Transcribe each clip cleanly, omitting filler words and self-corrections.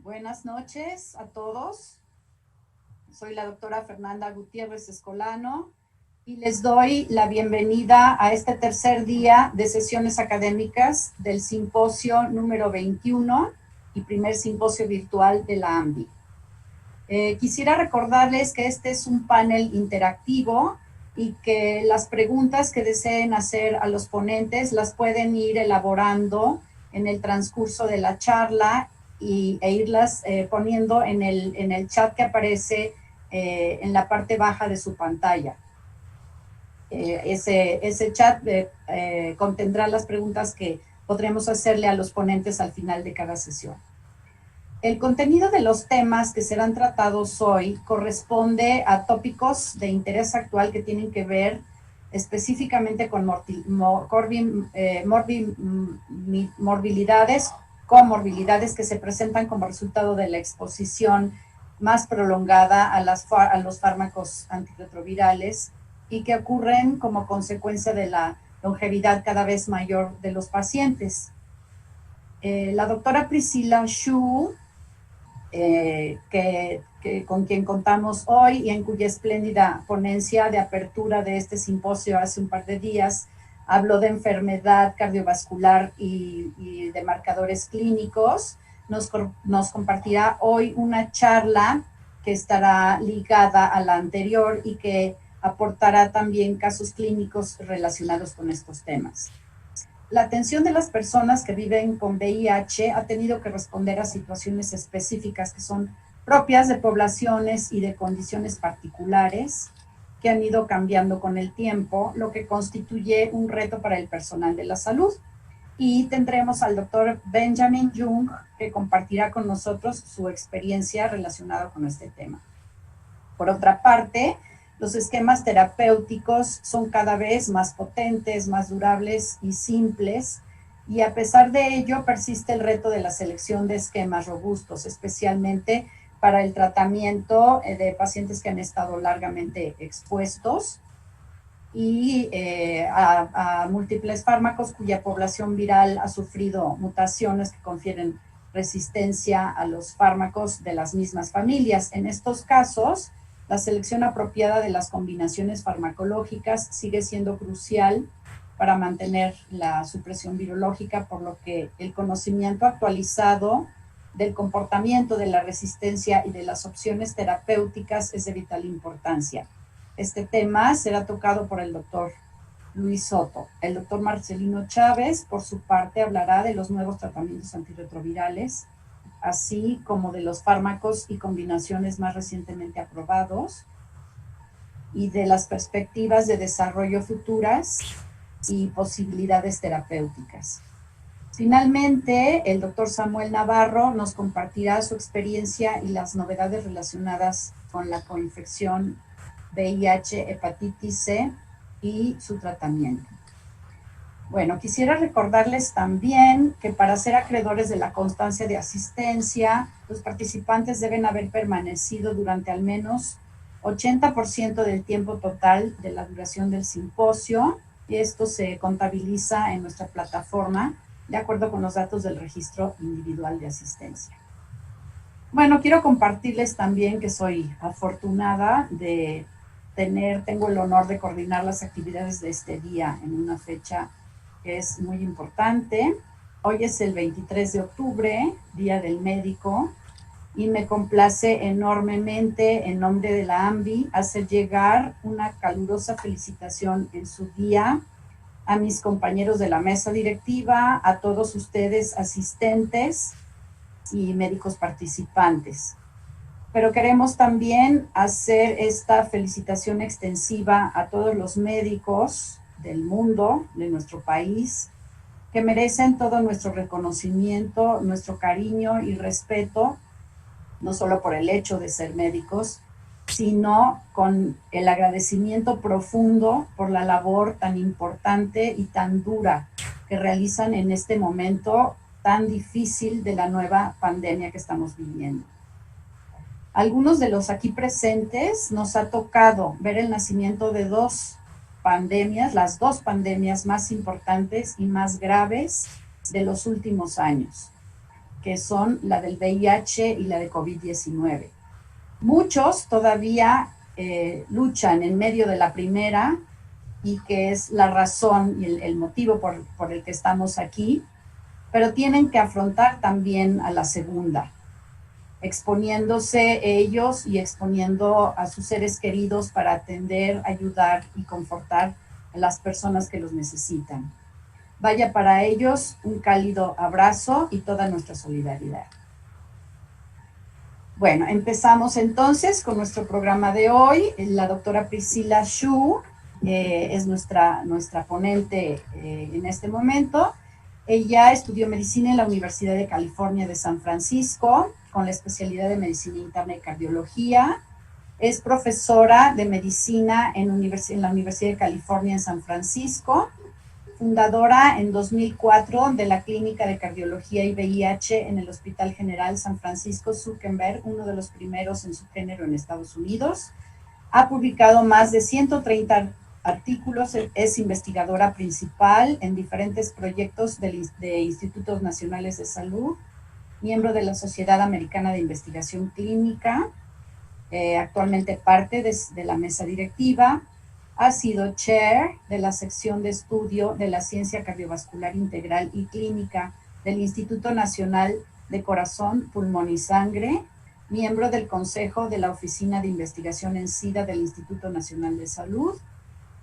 Buenas noches a todos. Soy la doctora Fernanda Gutiérrez Escolano y les doy la bienvenida a este tercer día de sesiones académicas del simposio número 21 y primer simposio virtual de la AMBI. Quisiera recordarles que este es un panel interactivo y que las preguntas que deseen hacer a los ponentes las pueden ir elaborando en el transcurso de la charla e irlas poniendo en el chat que aparece en la parte baja de su pantalla. Ese chat contendrá las preguntas que podremos hacerle a los ponentes al final de cada sesión. El contenido de los temas que serán tratados hoy corresponde a tópicos de interés actual que tienen que ver específicamente con comorbilidades que se presentan como resultado de la exposición más prolongada a los fármacos antirretrovirales y que ocurren como consecuencia de la longevidad cada vez mayor de los pacientes. La doctora Priscilla Shu, con quien contamos hoy y en cuya espléndida ponencia de apertura de este simposio hace un par de días, habló de enfermedad cardiovascular y de marcadores clínicos. Nos compartirá hoy una charla que estará ligada a la anterior y que aportará también casos clínicos relacionados con estos temas. La atención de las personas que viven con VIH ha tenido que responder a situaciones específicas que son propias de poblaciones y de condiciones particulares que han ido cambiando con el tiempo, lo que constituye un reto para el personal de la salud. Y tendremos al doctor Benjamin Jung, que compartirá con nosotros su experiencia relacionada con este tema. Por otra parte, los esquemas terapéuticos son cada vez más potentes, más durables y simples, y a pesar de ello persiste el reto de la selección de esquemas robustos, especialmente para el tratamiento de pacientes que han estado largamente expuestos y a múltiples fármacos cuya población viral ha sufrido mutaciones que confieren resistencia a los fármacos de las mismas familias. En estos casos, la selección apropiada de las combinaciones farmacológicas sigue siendo crucial para mantener la supresión virológica, por lo que el conocimiento actualizado del comportamiento de la resistencia y de las opciones terapéuticas es de vital importancia. Este tema será tocado por el doctor Luis Soto. El doctor Marcelino Chávez, por su parte, hablará de los nuevos tratamientos antirretrovirales, así como de los fármacos y combinaciones más recientemente aprobados y de las perspectivas de desarrollo futuras y posibilidades terapéuticas. Finalmente, el doctor Samuel Navarro nos compartirá su experiencia y las novedades relacionadas con la coinfección VIH, hepatitis C y su tratamiento. Bueno, quisiera recordarles también que para ser acreedores de la constancia de asistencia, los participantes deben haber permanecido durante al menos 80% del tiempo total de la duración del simposio, y esto se contabiliza en nuestra plataforma de acuerdo con los datos del registro individual de asistencia. Bueno, quiero compartirles también que soy afortunada de tengo el honor de coordinar las actividades de este día en una fecha que es muy importante. Hoy es el 23 de octubre, Día del Médico, y me complace enormemente, en nombre de la AMBI, hacer llegar una calurosa felicitación en su día a mis compañeros de la mesa directiva, a todos ustedes asistentes y médicos participantes. Pero queremos también hacer esta felicitación extensiva a todos los médicos del mundo, de nuestro país, que merecen todo nuestro reconocimiento, nuestro cariño y respeto, no solo por el hecho de ser médicos, sino con el agradecimiento profundo por la labor tan importante y tan dura que realizan en este momento tan difícil de la nueva pandemia que estamos viviendo. Algunos de los aquí presentes nos ha tocado ver el nacimiento de dos pandemias, las dos pandemias más importantes y más graves de los últimos años, que son la del VIH y la de COVID-19. Muchos todavía luchan en medio de la primera, y que es la razón y el motivo por el que estamos aquí, pero tienen que afrontar también a la segunda, exponiéndose ellos y exponiendo a sus seres queridos para atender, ayudar y confortar a las personas que los necesitan. Vaya para ellos un cálido abrazo y toda nuestra solidaridad. Bueno, empezamos entonces con nuestro programa de hoy. La doctora Priscilla Shu es nuestra ponente en este momento. Ella estudió medicina en la Universidad de California de San Francisco, con la especialidad de medicina interna y cardiología. Es profesora de medicina en la Universidad de California en San Francisco, fundadora en 2004 de la Clínica de Cardiología y VIH en el Hospital General San Francisco Zuckerberg, uno de los primeros en su género en Estados Unidos. Ha publicado más de 130 artículos, es investigadora principal en diferentes proyectos de Institutos Nacionales de Salud, miembro de la Sociedad Americana de Investigación Clínica, actualmente parte de la mesa directiva. Ha sido chair de la sección de estudio de la ciencia cardiovascular integral y clínica del Instituto Nacional de Corazón, Pulmón y Sangre, miembro del Consejo de la Oficina de Investigación en SIDA del Instituto Nacional de Salud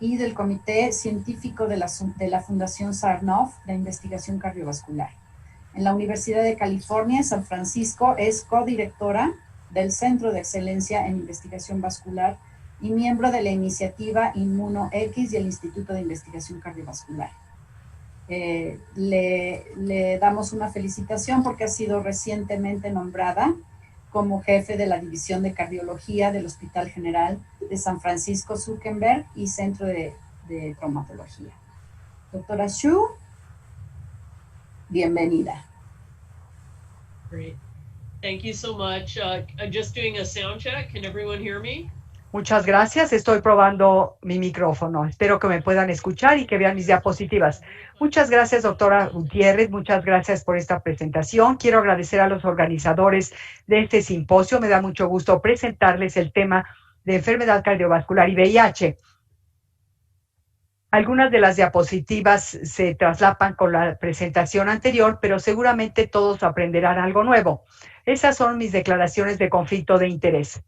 y del Comité Científico de la Fundación Sarnoff de Investigación Cardiovascular. En la Universidad de California, en San Francisco, es codirectora del Centro de Excelencia en Investigación Vascular y miembro de la iniciativa InmunoX y el Instituto de Investigación Cardiovascular. Le damos una felicitación porque ha sido recientemente nombrada como jefe de la División de Cardiología del Hospital General de San Francisco Zuckerberg y Centro de Traumatología. Doctora Shu, bienvenida. Great. Thank you so much. I'm just doing a sound check. Can everyone hear me? Muchas gracias. Estoy probando mi micrófono. Espero que me puedan escuchar y que vean mis diapositivas. Muchas gracias, doctora Gutiérrez. Muchas gracias por esta presentación. Quiero agradecer a los organizadores de este simposio. Me da mucho gusto presentarles el tema de enfermedad cardiovascular y VIH. Algunas de las diapositivas se traslapan con la presentación anterior, pero seguramente todos aprenderán algo nuevo. Esas son mis declaraciones de conflicto de interés.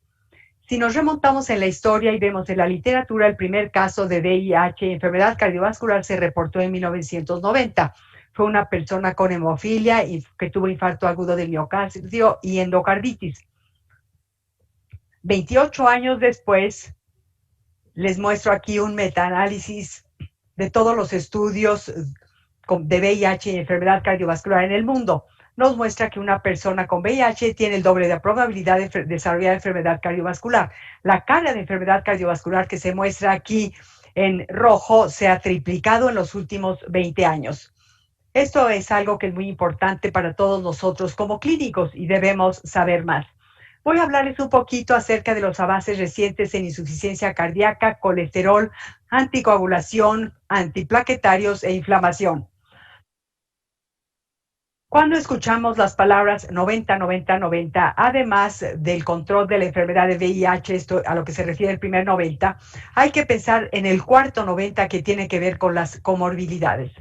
Si nos remontamos en la historia y vemos en la literatura, el primer caso de VIH, enfermedad cardiovascular, se reportó en 1990. Fue una persona con hemofilia y que tuvo infarto agudo del miocardio y endocarditis. 28 años después, les muestro aquí un metaanálisis de todos los estudios de VIH y enfermedad cardiovascular en el mundo. Nos muestra que una persona con VIH tiene el doble de probabilidad de desarrollar enfermedad cardiovascular. La carga de enfermedad cardiovascular que se muestra aquí en rojo se ha triplicado en los últimos 20 años. Esto es algo que es muy importante para todos nosotros como clínicos y debemos saber más. Voy a hablarles un poquito acerca de los avances recientes en insuficiencia cardíaca, colesterol, anticoagulación, antiplaquetarios e inflamación. Cuando escuchamos las palabras 90, 90, 90, además del control de la enfermedad de VIH, esto a lo que se refiere el primer 90, hay que pensar en el cuarto 90 que tiene que ver con las comorbilidades.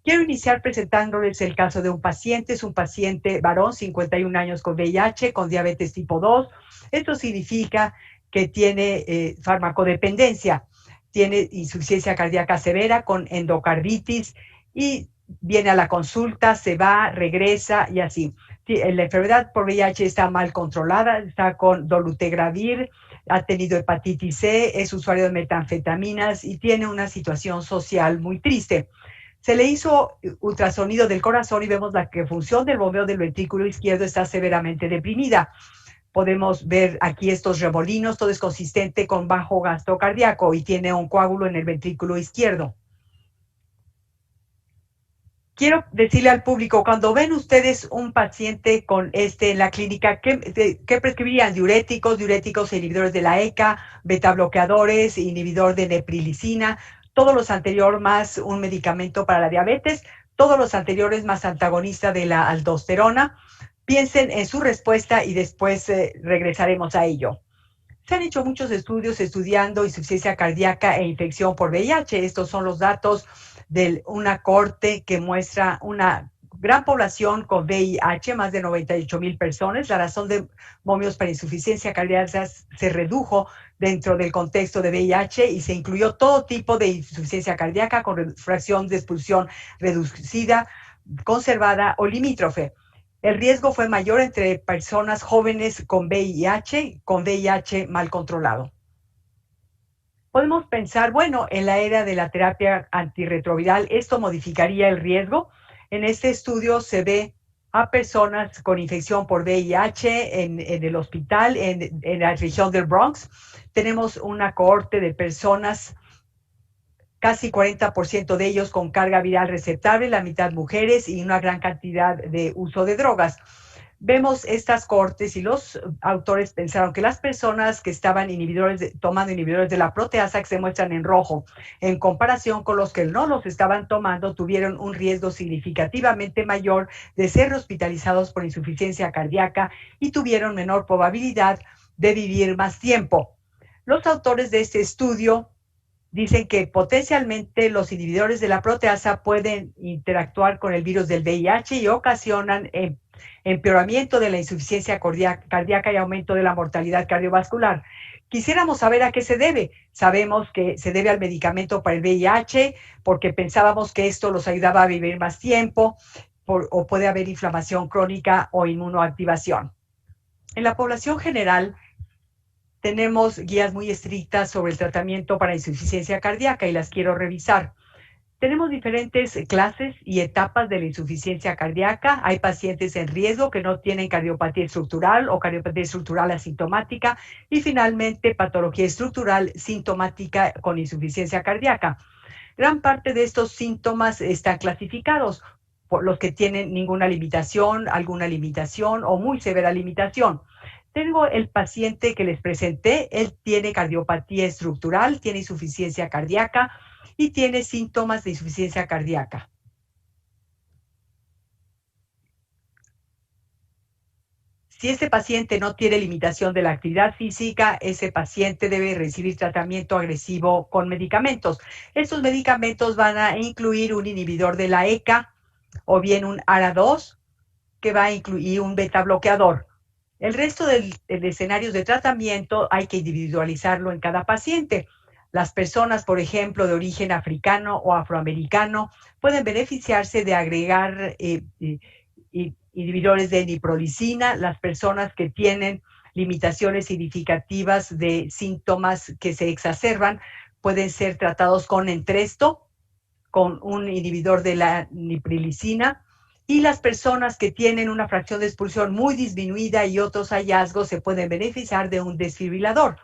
Quiero iniciar presentándoles el caso de un paciente. Es un paciente varón, 51 años con VIH, con diabetes tipo 2. Esto significa que tiene farmacodependencia, tiene insuficiencia cardíaca severa con endocarditis y viene a la consulta, se va, regresa y así. La enfermedad por VIH está mal controlada, está con dolutegravir, ha tenido hepatitis C, es usuario de metanfetaminas y tiene una situación social muy triste. Se le hizo ultrasonido del corazón y vemos la función del bombeo del ventrículo izquierdo está severamente deprimida. Podemos ver aquí estos remolinos, todo es consistente con bajo gasto cardíaco y tiene un coágulo en el ventrículo izquierdo. Quiero decirle al público, cuando ven ustedes un paciente con en la clínica, ¿qué prescribirían? Diuréticos, inhibidores de la ECA, betabloqueadores, inhibidor de neprilicina, todos los anteriores más un medicamento para la diabetes, todos los anteriores más antagonista de la aldosterona, Piensen en su respuesta y después regresaremos a ello. Se han hecho muchos estudios estudiando insuficiencia cardíaca e infección por VIH. Estos son los datos de una corte que muestra una gran población con VIH, más de 98,000 personas. La razón de momios para insuficiencia cardíaca se redujo dentro del contexto de VIH y se incluyó todo tipo de insuficiencia cardíaca con fracción de expulsión reducida, conservada o limítrofe. El riesgo fue mayor entre personas jóvenes con VIH mal controlado. Podemos pensar, bueno, en la era de la terapia antirretroviral, ¿esto modificaría el riesgo? En este estudio se ve a personas con infección por VIH en el hospital, en la región del Bronx. Tenemos una cohorte de personas, casi 40% de ellos con carga viral receptable, la mitad mujeres y una gran cantidad de uso de drogas. Vemos estas cohortes y los autores pensaron que las personas que estaban tomando inhibidores de la proteasa, que se muestran en rojo, en comparación con los que no los estaban tomando, tuvieron un riesgo significativamente mayor de ser hospitalizados por insuficiencia cardíaca y tuvieron menor probabilidad de vivir más tiempo. Los autores de este estudio dicen que potencialmente los inhibidores de la proteasa pueden interactuar con el virus del VIH y ocasionan empeoramiento de la insuficiencia cardíaca y aumento de la mortalidad cardiovascular. Quisiéramos saber a qué se debe. Sabemos que se debe al medicamento para el VIH porque pensábamos que esto los ayudaba a vivir más tiempo o puede haber inflamación crónica o inmunoactivación. En la población general, tenemos guías muy estrictas sobre el tratamiento para insuficiencia cardíaca y las quiero revisar. Tenemos diferentes clases y etapas de la insuficiencia cardíaca. Hay pacientes en riesgo que no tienen cardiopatía estructural o cardiopatía estructural asintomática y finalmente patología estructural sintomática con insuficiencia cardíaca. Gran parte de estos síntomas están clasificados por los que tienen ninguna limitación, alguna limitación o muy severa limitación. Tengo el paciente que les presenté, él tiene cardiopatía estructural, tiene insuficiencia cardíaca y tiene síntomas de insuficiencia cardíaca. Si este paciente no tiene limitación de la actividad física, ese paciente debe recibir tratamiento agresivo con medicamentos. Estos medicamentos van a incluir un inhibidor de la ECA o bien un ARA2 que va a incluir un beta bloqueador. El resto de escenarios de tratamiento hay que individualizarlo en cada paciente. Las personas, por ejemplo, de origen africano o afroamericano, pueden beneficiarse de agregar inhibidores de niprolicina. Las personas que tienen limitaciones significativas de síntomas que se exacerban pueden ser tratados con Entresto, con un inhibidor de la niprolicina. Y las personas que tienen una fracción de expulsión muy disminuida y otros hallazgos se pueden beneficiar de un desfibrilador.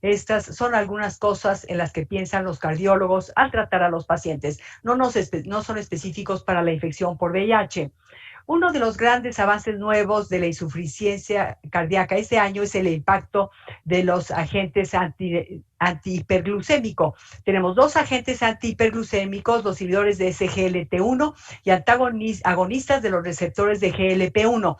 Estas son algunas cosas en las que piensan los cardiólogos al tratar a los pacientes. No son específicos para la infección por VIH. Uno de los grandes avances nuevos de la insuficiencia cardíaca este año es el impacto de los agentes antihiperglucémicos. Tenemos dos agentes antihiperglucémicos, los inhibidores de SGLT1 y agonistas de los receptores de GLP1.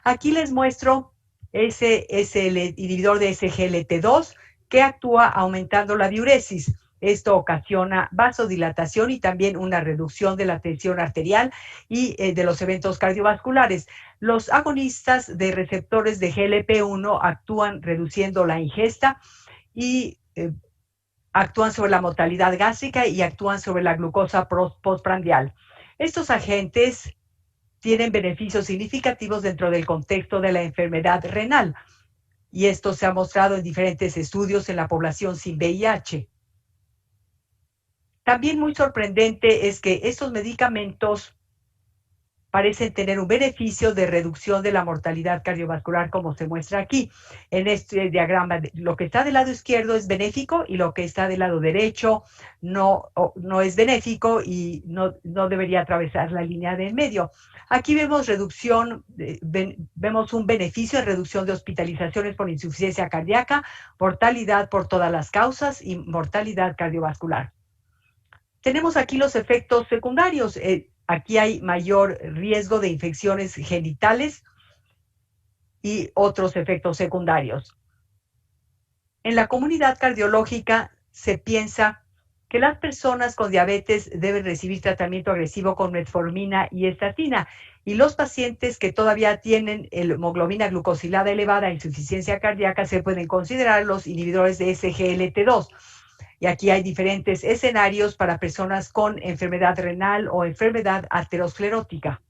Aquí les muestro es el inhibidor de SGLT2 que actúa aumentando la diuresis. Esto ocasiona vasodilatación y también una reducción de la tensión arterial y de los eventos cardiovasculares. Los agonistas de receptores de GLP1 actúan reduciendo la ingesta y actúan sobre la motilidad gástrica y actúan sobre la glucosa postprandial. Estos agentes tienen beneficios significativos dentro del contexto de la enfermedad renal y esto se ha mostrado en diferentes estudios en la población sin VIH. También muy sorprendente es que estos medicamentos parecen tener un beneficio de reducción de la mortalidad cardiovascular, como se muestra aquí. En este diagrama, lo que está del lado izquierdo es benéfico y lo que está del lado derecho no es benéfico y no debería atravesar la línea de en medio. Aquí vemos vemos un beneficio en reducción de hospitalizaciones por insuficiencia cardíaca, mortalidad por todas las causas y mortalidad cardiovascular. Tenemos aquí los efectos secundarios. Aquí hay mayor riesgo de infecciones genitales y otros efectos secundarios. En la comunidad cardiológica se piensa que las personas con diabetes deben recibir tratamiento agresivo con metformina y estatina, y los pacientes que todavía tienen hemoglobina glucosilada elevada e insuficiencia cardíaca se pueden considerar los inhibidores de SGLT2. Y aquí hay diferentes escenarios para personas con enfermedad renal o enfermedad arteriosclerótica.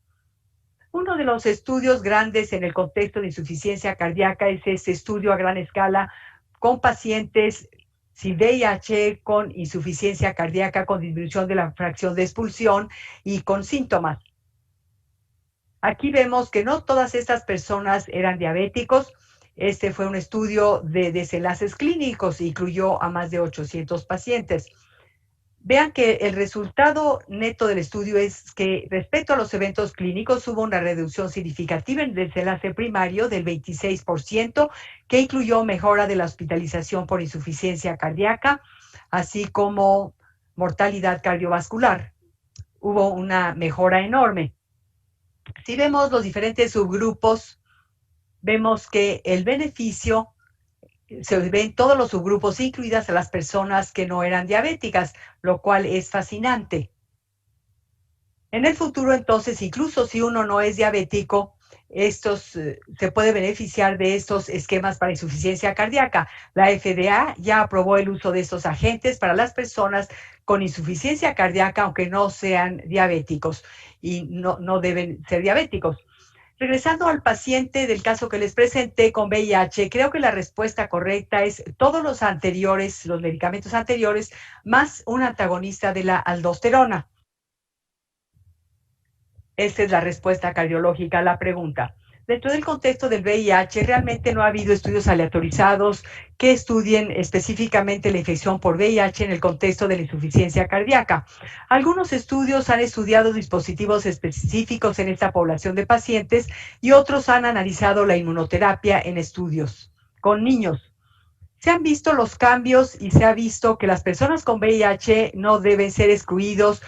Uno de los estudios grandes en el contexto de insuficiencia cardíaca es este estudio a gran escala con pacientes sin VIH, con insuficiencia cardíaca, con disminución de la fracción de expulsión y con síntomas. Aquí vemos que no todas estas personas eran diabéticos. Este fue un estudio de desenlaces clínicos, incluyó a más de 800 pacientes. Vean que el resultado neto del estudio es que respecto a los eventos clínicos hubo una reducción significativa en el desenlace primario del 26%, que incluyó mejora de la hospitalización por insuficiencia cardíaca, así como mortalidad cardiovascular. Hubo una mejora enorme. Si vemos los diferentes subgrupos, vemos que el beneficio se ven todos los subgrupos, incluidas a las personas que no eran diabéticas, lo cual es fascinante. En el futuro, entonces, incluso si uno no es diabético, se puede beneficiar de estos esquemas para insuficiencia cardíaca. La FDA ya aprobó el uso de estos agentes para las personas con insuficiencia cardíaca, aunque no sean diabéticos y no deben ser diabéticos. Regresando al paciente del caso que les presenté con VIH, creo que la respuesta correcta es todos los medicamentos anteriores, más un antagonista de la aldosterona. Esta es la respuesta cardiológica a la pregunta. Dentro del contexto del VIH, realmente no ha habido estudios aleatorizados que estudien específicamente la infección por VIH en el contexto de la insuficiencia cardíaca. Algunos estudios han estudiado dispositivos específicos en esta población de pacientes y otros han analizado la inmunoterapia en estudios con niños. Se han visto los cambios y se ha visto que las personas con VIH no deben ser excluidos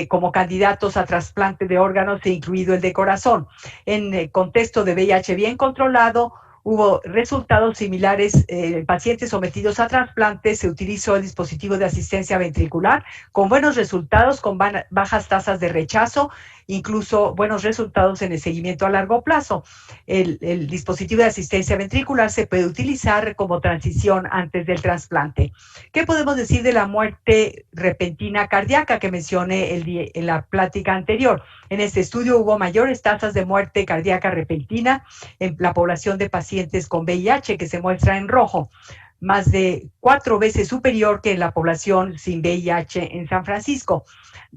como candidatos a trasplante de órganos, incluido el de corazón. En el contexto de VIH bien controlado, hubo resultados similares en pacientes sometidos a trasplantes. Se utilizó el dispositivo de asistencia ventricular con buenos resultados, con bajas tasas de rechazo, incluso buenos resultados en el seguimiento a largo plazo. El dispositivo de asistencia ventricular se puede utilizar como transición antes del trasplante. ¿Qué podemos decir de la muerte repentina cardíaca que mencioné en la plática anterior? En este estudio hubo mayores tasas de muerte cardíaca repentina en la población de pacientes con VIH, que se muestra en rojo, más de 4 veces superior que en la población sin VIH en San Francisco.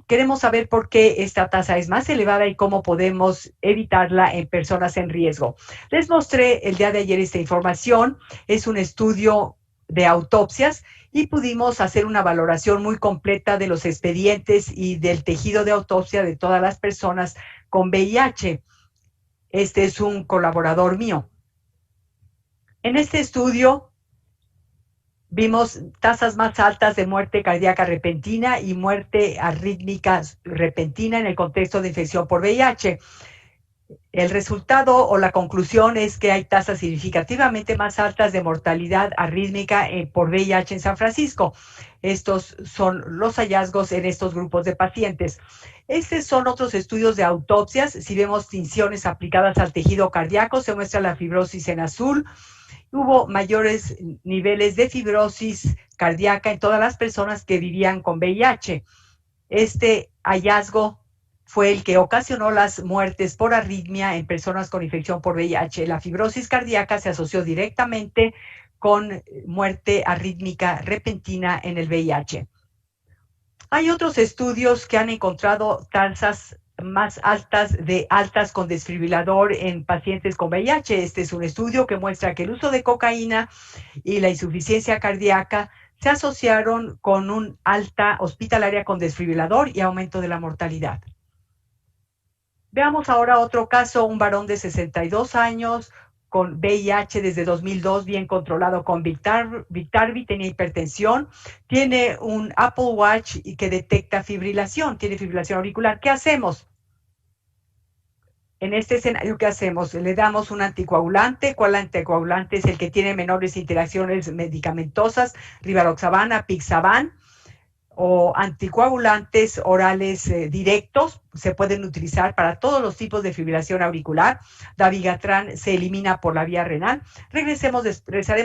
Queremos saber por qué esta tasa es más elevada y cómo podemos evitarla en personas en riesgo. Les mostré el día de ayer esta información. Es un estudio de autopsias y pudimos hacer una valoración muy completa de los expedientes y del tejido de autopsia de todas las personas con VIH. Este es un colaborador mío. En este estudio vimos tasas más altas de muerte cardíaca repentina y muerte arrítmica repentina en el contexto de infección por VIH. El resultado o la conclusión es que hay tasas significativamente más altas de mortalidad arrítmica por VIH en San Francisco. Estos son los hallazgos en estos grupos de pacientes. Estos son otros estudios de autopsias. Si vemos tinciones aplicadas al tejido cardíaco, se muestra la fibrosis en azul. Hubo mayores niveles de fibrosis cardíaca en todas las personas que vivían con VIH. Este hallazgo fue el que ocasionó las muertes por arritmia en personas con infección por VIH. La fibrosis cardíaca se asoció directamente con muerte arrítmica repentina en el VIH. Hay otros estudios que han encontrado tasas más altas de altas con desfibrilador en pacientes con VIH. Este es un estudio que muestra que el uso de cocaína y la insuficiencia cardíaca se asociaron con un alta hospitalaria con desfibrilador y aumento de la mortalidad. Veamos ahora otro caso, un varón de 62 años con VIH desde 2002, bien controlado con Biktarvy, tenía hipertensión, tiene un Apple Watch que detecta fibrilación, tiene fibrilación auricular. ¿Qué hacemos? En este escenario, ¿qué hacemos? Le damos un anticoagulante. ¿Cuál anticoagulante es el que tiene menores interacciones medicamentosas? Rivaroxaban, apixaban, o anticoagulantes orales directos. Se pueden utilizar para todos los tipos de fibrilación auricular. Dabigatran se elimina por la vía renal. Regresaremos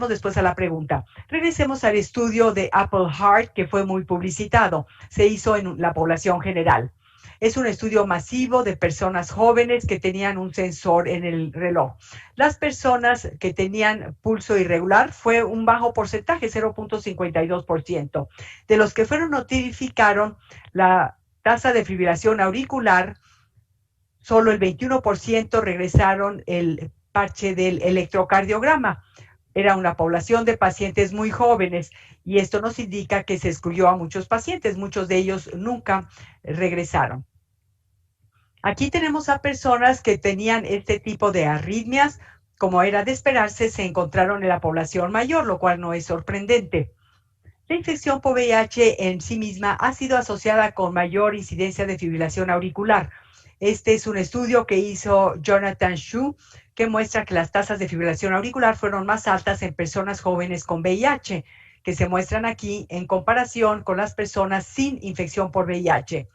después a la pregunta. Regresemos al estudio de Apple Heart, que fue muy publicitado. Se hizo en la población general. Es un estudio masivo de personas jóvenes que tenían un sensor en el reloj. Las personas que tenían pulso irregular fue un bajo porcentaje, 0.52%. De los que fueron notificaron la tasa de fibrilación auricular, solo el 21% regresaron el parche del electrocardiograma. Era una población de pacientes muy jóvenes y esto nos indica que se excluyó a muchos pacientes. Muchos de ellos nunca regresaron. Aquí tenemos a personas que tenían este tipo de arritmias. Como era de esperarse, se encontraron en la población mayor, lo cual no es sorprendente. La infección por VIH en sí misma ha sido asociada con mayor incidencia de fibrilación auricular. Este es un estudio que hizo Jonathan Shu, que muestra que las tasas de fibrilación auricular fueron más altas en personas jóvenes con VIH, que se muestran aquí en comparación con las personas sin infección por VIH.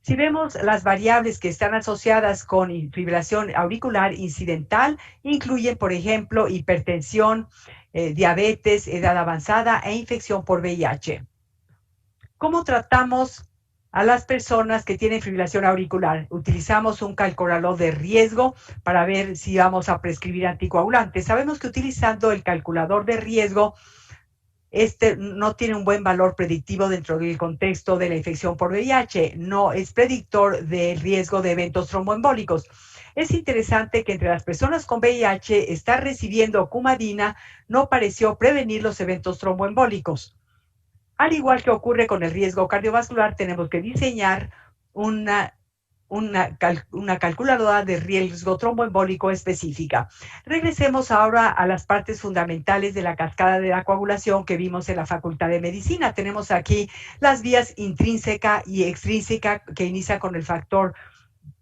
Si vemos las variables que están asociadas con fibrilación auricular incidental, incluyen, por ejemplo, hipertensión, diabetes, edad avanzada e infección por VIH. ¿Cómo tratamos a las personas que tienen fibrilación auricular? Utilizamos un calculador de riesgo para ver si vamos a prescribir anticoagulantes. Sabemos que utilizando el calculador de riesgo, este no tiene un buen valor predictivo dentro del contexto de la infección por VIH. No es predictor del riesgo de eventos tromboembólicos. Es interesante que entre las personas con VIH estar recibiendo Coumadina no pareció prevenir los eventos tromboembólicos. Al igual que ocurre con el riesgo cardiovascular, tenemos que diseñar una calculadora de riesgo tromboembólico específica. Regresemos ahora a las partes fundamentales de la cascada de la coagulación que vimos en la Facultad de Medicina. Tenemos aquí las vías intrínseca y extrínseca que inicia con el factor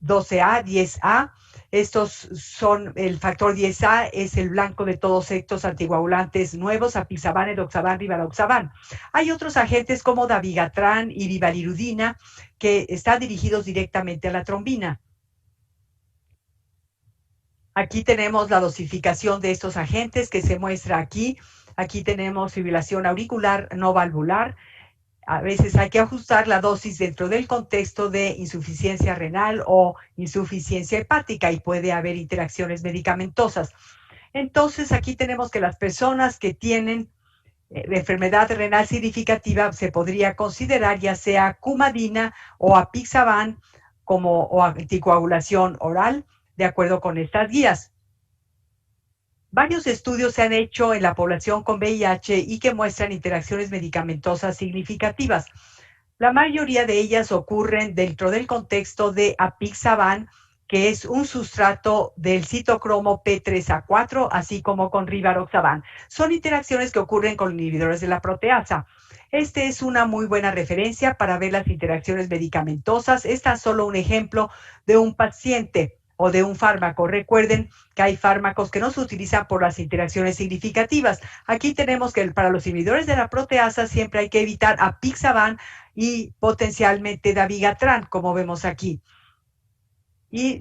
12A, 10A. Estos son, el factor 10A es el blanco de todos estos anticoagulantes nuevos, apixaban, edoxaban, rivaroxaban. Hay otros agentes como dabigatran y ribavirudina que están dirigidos directamente a la trombina. Aquí tenemos la dosificación de estos agentes que se muestra aquí. Aquí tenemos fibrilación auricular no valvular. A veces hay que ajustar la dosis dentro del contexto de insuficiencia renal o insuficiencia hepática y puede haber interacciones medicamentosas. Entonces, aquí tenemos que las personas que tienen enfermedad renal significativa se podría considerar ya sea Coumadina o apixaban o anticoagulación oral, de acuerdo con estas guías. Varios estudios se han hecho en la población con VIH y que muestran interacciones medicamentosas significativas. La mayoría de ellas ocurren dentro del contexto de apixaban, que es un sustrato del citocromo P3A4, así como con rivaroxaban. Son interacciones que ocurren con inhibidores de la proteasa. Este es una muy buena referencia para ver las interacciones medicamentosas. Este es solo un ejemplo de un paciente o de un fármaco. Recuerden que hay fármacos que no se utilizan por las interacciones significativas. Aquí tenemos que para los inhibidores de la proteasa siempre hay que evitar apixaban y potencialmente dabigatran, como vemos aquí. Y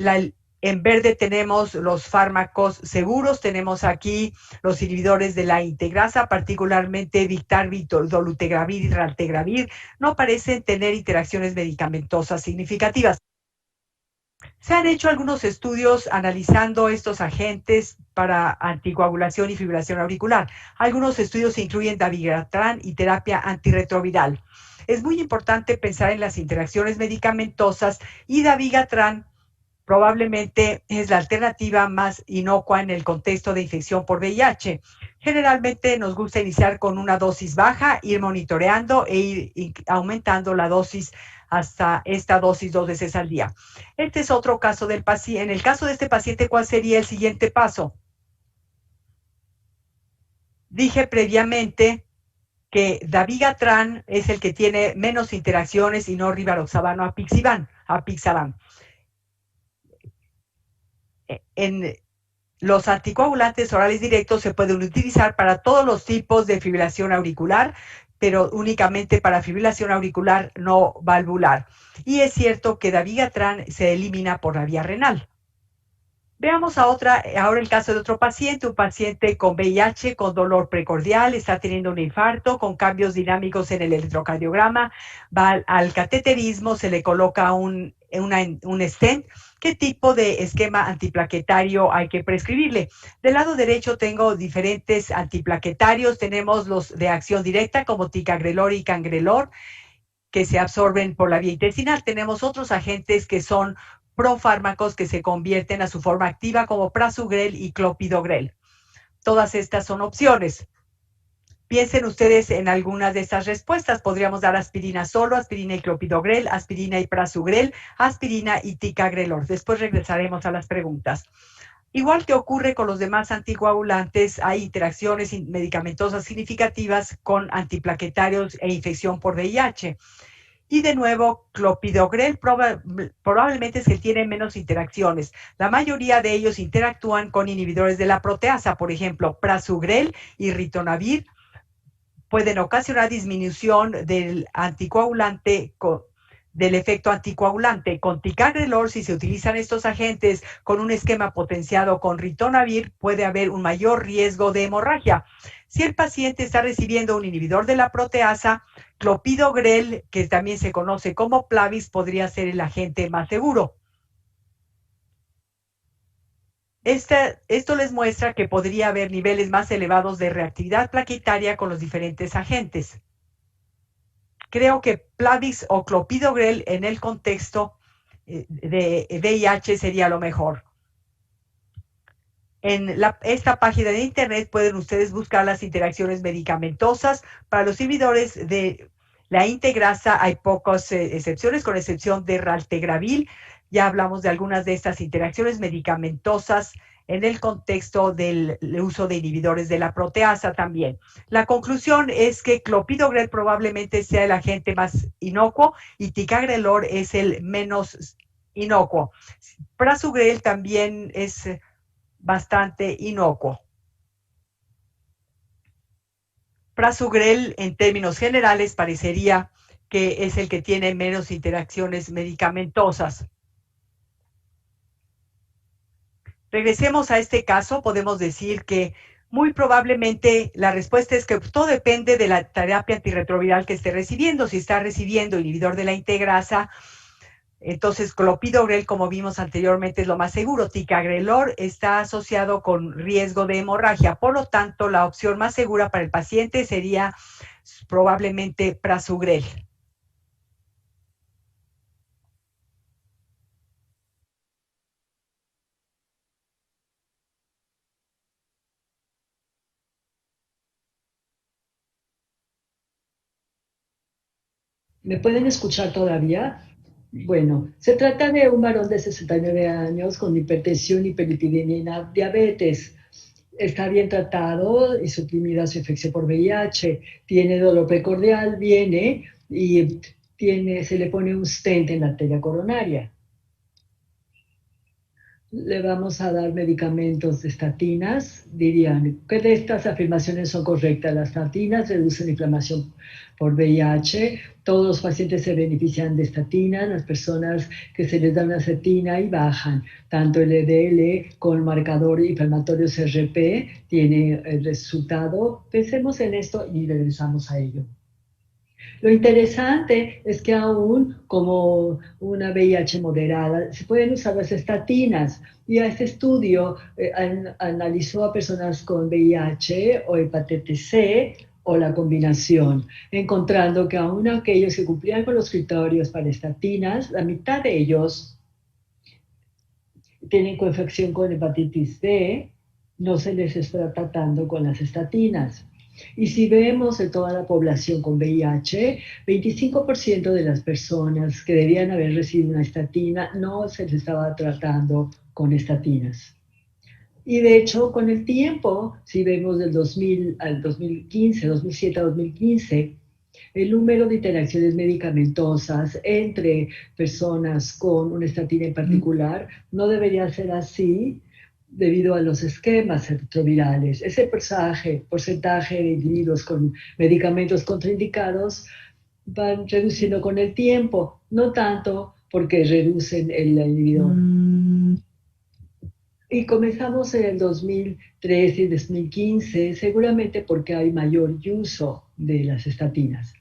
en verde tenemos los fármacos seguros. Tenemos aquí los inhibidores de la integrasa, particularmente Biktarvy, dolutegravir y raltegravir. No parecen tener interacciones medicamentosas significativas. Se han hecho algunos estudios analizando estos agentes para anticoagulación y fibrilación auricular. Algunos estudios incluyen dabigatran y terapia antirretroviral. Es muy importante pensar en las interacciones medicamentosas y dabigatran probablemente es la alternativa más inocua en el contexto de infección por VIH. Generalmente nos gusta iniciar con una dosis baja, ir monitoreando e ir aumentando la dosis hasta esta dosis 2 veces al día. Este es otro caso del paciente. En el caso de este paciente, ¿cuál sería el siguiente paso? Dije previamente que dabigatran es el que tiene menos interacciones y no rivaroxaban o apixaban. en los anticoagulantes orales directos se pueden utilizar para todos los tipos de fibrilación auricular, pero únicamente para fibrilación auricular no valvular. Y es cierto que dabigatran se elimina por la vía renal. Veamos ahora el caso de otro paciente, un paciente con VIH, con dolor precordial, está teniendo un infarto, con cambios dinámicos en el electrocardiograma, va al cateterismo, se le coloca un stent. ¿Qué tipo de esquema antiplaquetario hay que prescribirle? Del lado derecho tengo diferentes antiplaquetarios, tenemos los de acción directa como ticagrelor y cangrelor, que se absorben por la vía intestinal. Tenemos otros agentes que son profármacos que se convierten a su forma activa como prasugrel y clopidogrel. Todas estas son opciones. Piensen ustedes en algunas de estas respuestas. Podríamos dar aspirina solo, aspirina y clopidogrel, aspirina y prasugrel, aspirina y ticagrelor. Después regresaremos a las preguntas. Igual que ocurre con los demás anticoagulantes, hay interacciones medicamentosas significativas con antiplaquetarios e infección por VIH. Y de nuevo, clopidogrel probablemente es que tiene menos interacciones. La mayoría de ellos interactúan con inhibidores de la proteasa, por ejemplo, prasugrel y ritonavir pueden ocasionar disminución del anticoagulante del efecto anticoagulante. Con ticagrelor, si se utilizan estos agentes con un esquema potenciado con ritonavir, puede haber un mayor riesgo de hemorragia. Si el paciente está recibiendo un inhibidor de la proteasa, clopidogrel, que también se conoce como Plavix, podría ser el agente más seguro. Esto les muestra que podría haber niveles más elevados de reactividad plaquetaria con los diferentes agentes. Creo que Plavix o clopidogrel en el contexto de VIH sería lo mejor. En esta página de internet pueden ustedes buscar las interacciones medicamentosas. Para los inhibidores de la integrasa hay pocas excepciones, con excepción de raltegravir. Ya hablamos de algunas de estas interacciones medicamentosas en el contexto del uso de inhibidores de la proteasa también. La conclusión es que clopidogrel probablemente sea el agente más inocuo y ticagrelor es el menos inocuo. Prasugrel también es bastante inocuo. Prasugrel, en términos generales, parecería que es el que tiene menos interacciones medicamentosas. Regresemos a este caso, podemos decir que muy probablemente la respuesta es que todo depende de la terapia antirretroviral que esté recibiendo. Si está recibiendo inhibidor de la integrasa, entonces clopidogrel, como vimos anteriormente, es lo más seguro. Ticagrelor está asociado con riesgo de hemorragia. Por lo tanto, la opción más segura para el paciente sería probablemente prasugrel. ¿Me pueden escuchar todavía? Bueno, se trata de un varón de 69 años con hipertensión, hiperlipidemia, diabetes. Está bien tratado y suprimida su infección por VIH. Tiene dolor precordial, viene y se le pone un stent en la arteria coronaria. Le vamos a dar medicamentos de estatinas. Dirían, ¿qué de estas afirmaciones son correctas? Las estatinas reducen inflamación por VIH. Todos los pacientes se benefician de estatinas. Las personas que se les da una acetina y bajan. Tanto el LDL con marcador inflamatorio CRP tiene el resultado. Pensemos en esto y regresamos a ello. Lo interesante es que aún como una VIH moderada, se pueden usar las estatinas. Y a este estudio analizó a personas con VIH o hepatitis C o la combinación, encontrando que aún aquellos que cumplían con los criterios para estatinas, la mitad de ellos tienen coinfección con hepatitis B, no se les está tratando con las estatinas. Y si vemos en toda la población con VIH, 25% de las personas que debían haber recibido una estatina no se les estaba tratando con estatinas. Y de hecho, con el tiempo, si vemos del 2000 al 2015, 2007 a 2015, El número de interacciones medicamentosas entre personas con una estatina en particular no debería ser así debido a los esquemas retrovirales. Ese porcentaje de individuos con medicamentos contraindicados van reduciendo con el tiempo, no tanto porque reducen el inhibidor. Y comenzamos en el 2013 y 2015, seguramente porque hay mayor uso de las estatinas.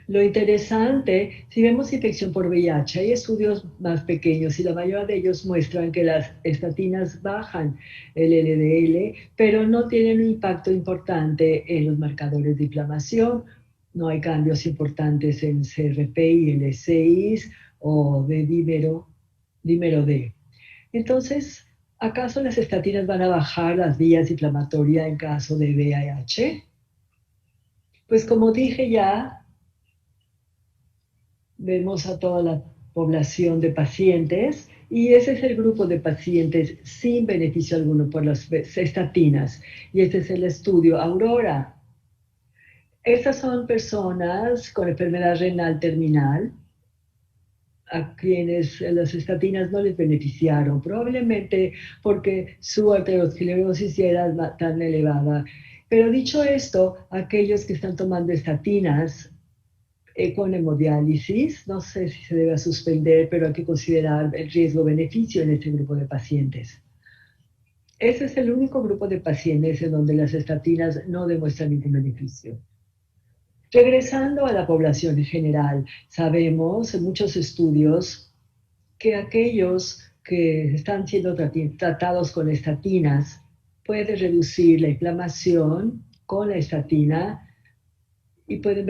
Lo interesante, si vemos infección por VIH, hay estudios más pequeños y la mayoría de ellos muestran que las estatinas bajan el LDL, pero no tienen un impacto importante en los marcadores de inflamación. No hay cambios importantes en CRP y L6 o de dímero D. Entonces, ¿acaso las estatinas van a bajar las vías inflamatorias en caso de VIH? Pues como dije ya, vemos a toda la población de pacientes y ese es el grupo de pacientes sin beneficio alguno por las estatinas. Y este es el estudio Aurora. Estas son personas con enfermedad renal terminal a quienes las estatinas no les beneficiaron, probablemente porque su arteriosclerosis ya era tan elevada. Pero dicho esto, aquellos que están tomando estatinas con hemodiálisis, no sé si se debe suspender, pero hay que considerar el riesgo-beneficio en este grupo de pacientes. Ese es el único grupo de pacientes en donde las estatinas no demuestran ningún beneficio. Regresando a la población en general, sabemos en muchos estudios que aquellos que están siendo tratados con estatinas pueden reducir la inflamación con la estatina y pueden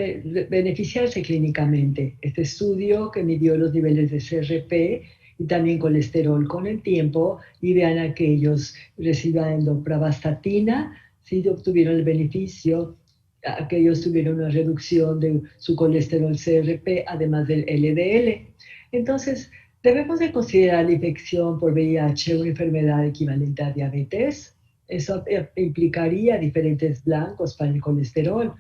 beneficiarse clínicamente. Este estudio que midió los niveles de CRP y también colesterol con el tiempo, y vean aquellos recibiendo pravastatina, si obtuvieron el beneficio, aquellos tuvieron una reducción de su colesterol CRP, además del LDL. Entonces, debemos de considerar la infección por VIH una enfermedad equivalente a diabetes. Eso implicaría diferentes blancos para el colesterol.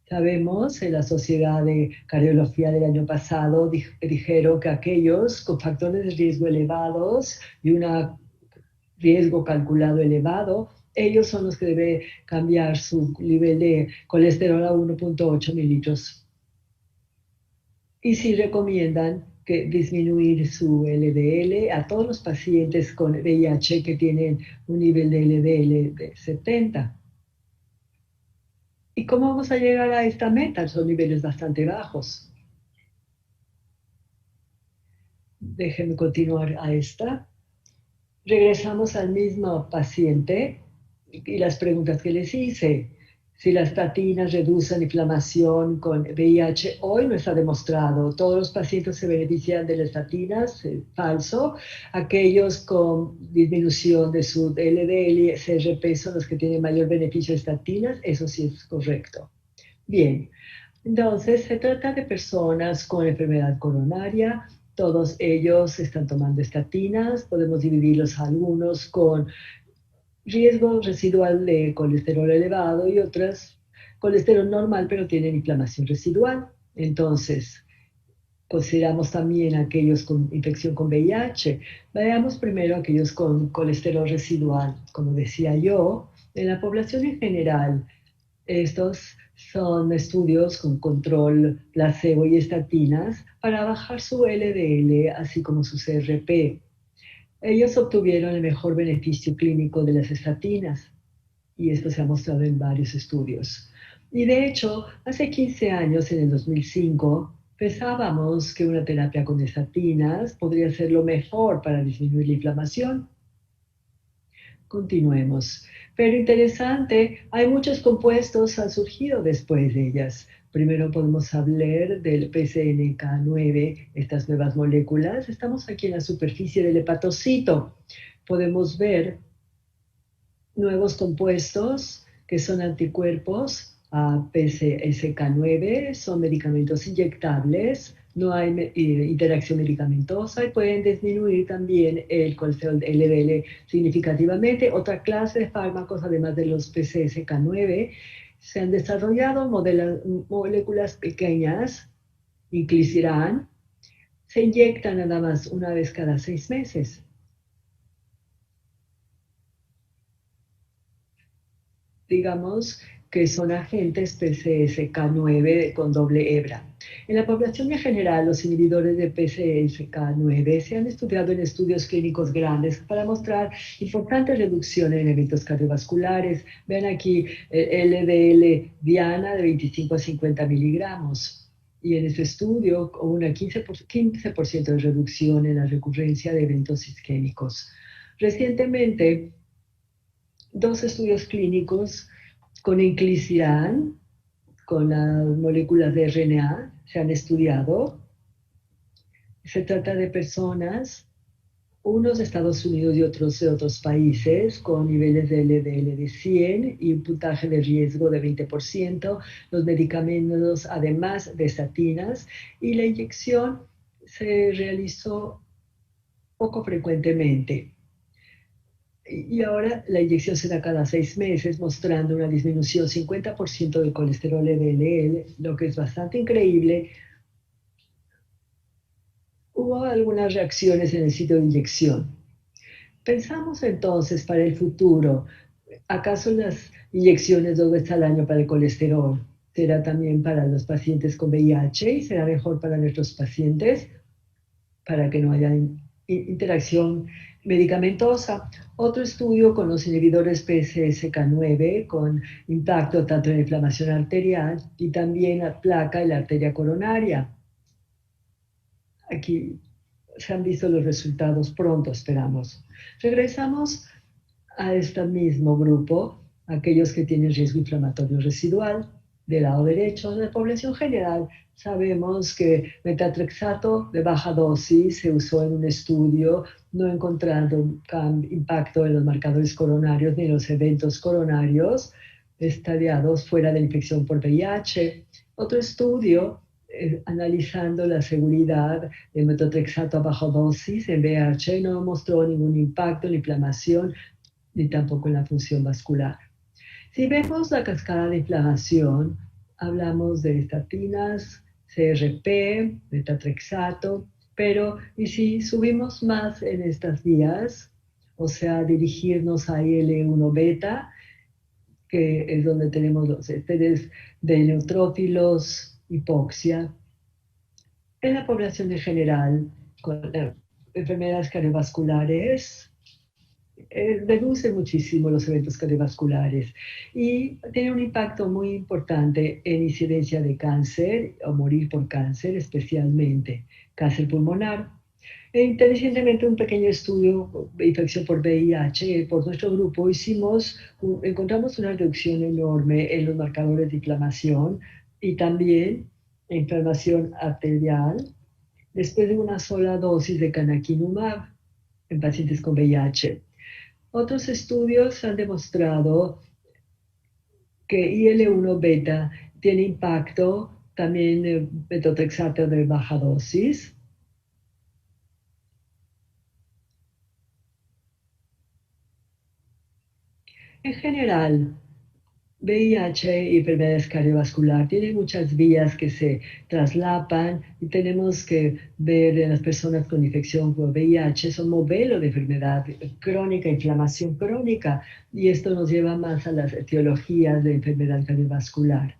Sabemos, en la Sociedad de Cardiología del año pasado dijeron que aquellos con factores de riesgo elevados y un riesgo calculado elevado, ellos son los que deben cambiar su nivel de colesterol a 1.8 mililitros. Y sí recomiendan que disminuir su LDL a todos los pacientes con VIH que tienen un nivel de LDL de 70. ¿Y cómo vamos a llegar a esta meta? Son niveles bastante bajos. Déjenme continuar a esta. Regresamos al mismo paciente y las preguntas que les hice. Si las estatinas reducen inflamación con VIH, hoy no está demostrado. Todos los pacientes se benefician de las estatinas, falso. Aquellos con disminución de su LDL y CRP son los que tienen mayor beneficio de estatinas, eso sí es correcto. Bien, entonces se trata de personas con enfermedad coronaria. Todos ellos están tomando estatinas. Podemos dividirlos a algunos con riesgo residual de colesterol elevado y otras colesterol normal, pero tienen inflamación residual. Entonces, consideramos también aquellos con infección con VIH. Veamos primero aquellos con colesterol residual. Como decía yo, en la población en general, estos son estudios con control placebo y estatinas para bajar su LDL, así como su CRP. Ellos obtuvieron el mejor beneficio clínico de las estatinas y esto se ha mostrado en varios estudios. Y de hecho, hace 15 años, en el 2005, pensábamos que una terapia con estatinas podría ser lo mejor para disminuir la inflamación. Continuemos. Pero interesante, hay muchos compuestos que han surgido después de ellas. Primero podemos hablar del PCNK9, estas nuevas moléculas. Estamos aquí en la superficie del hepatocito. Podemos ver nuevos compuestos que son anticuerpos a PCSK9, son medicamentos inyectables, no hay interacción medicamentosa y pueden disminuir también el colesterol LDL significativamente. Otra clase de fármacos, además de los PCSK9, Se han desarrollado moléculas pequeñas, inclisiran, se inyectan nada más una vez cada 6 meses. Digamos que son agentes PCSK9 con doble hebra. En la población en general, los inhibidores de PCSK9 se han estudiado en estudios clínicos grandes para mostrar importantes reducciones en eventos cardiovasculares. Ven aquí el LDL diana de 25 a 50 miligramos. Y en este estudio hubo una 15% de reducción en la recurrencia de eventos isquémicos. Recientemente, 2 estudios clínicos con inclisiran, con las moléculas de RNA, se han estudiado. Se trata de personas, unos de Estados Unidos y otros de otros países, con niveles de LDL de 100 y un puntaje de riesgo de 20%, los medicamentos además de estatinas, y la inyección se realizó poco frecuentemente. Y ahora la inyección se da cada 6 meses, mostrando una disminución 50% del colesterol LDL, lo que es bastante increíble. Hubo algunas reacciones en el sitio de inyección. Pensamos entonces para el futuro, ¿acaso las inyecciones 2 veces al año para el colesterol será también para los pacientes con VIH y será mejor para nuestros pacientes para que no haya interacción medicamentosa? Otro estudio con los inhibidores PCSK9 con impacto tanto en la inflamación arterial y también la placa y la arteria coronaria. Aquí se han visto los resultados pronto, esperamos. Regresamos a este mismo grupo, aquellos que tienen riesgo inflamatorio residual. Del lado derecho, en la población general, sabemos que metatrexato de baja dosis se usó en un estudio, no encontrando impacto en los marcadores coronarios ni en los eventos coronarios estadiados fuera de la infección por VIH. Otro estudio analizando la seguridad de metotrexato a baja dosis en VIH no mostró ningún impacto en la inflamación ni tampoco en la función vascular. Si vemos la cascada de inflamación, hablamos de estatinas, CRP, metatrexato, pero ¿y si subimos más en estas vías? O sea, dirigirnos a IL-1 beta, que es donde tenemos los esteres de neutrófilos, hipoxia. En la población en general, con enfermedades cardiovasculares, reduce muchísimo los eventos cardiovasculares y tiene un impacto muy importante en incidencia de cáncer o morir por cáncer, especialmente cáncer pulmonar. Inteligentemente, un pequeño estudio de infección por VIH por nuestro grupo encontramos una reducción enorme en los marcadores de inflamación y también inflamación arterial después de una sola dosis de canakinumab en pacientes con VIH. Otros estudios han demostrado que IL-1 beta tiene impacto también en metotrexato de baja dosis. En general, VIH y enfermedades cardiovasculares tienen muchas vías que se traslapan y tenemos que ver en las personas con infección por VIH, son modelo de enfermedad crónica, inflamación crónica, y esto nos lleva más a las etiologías de enfermedad cardiovascular.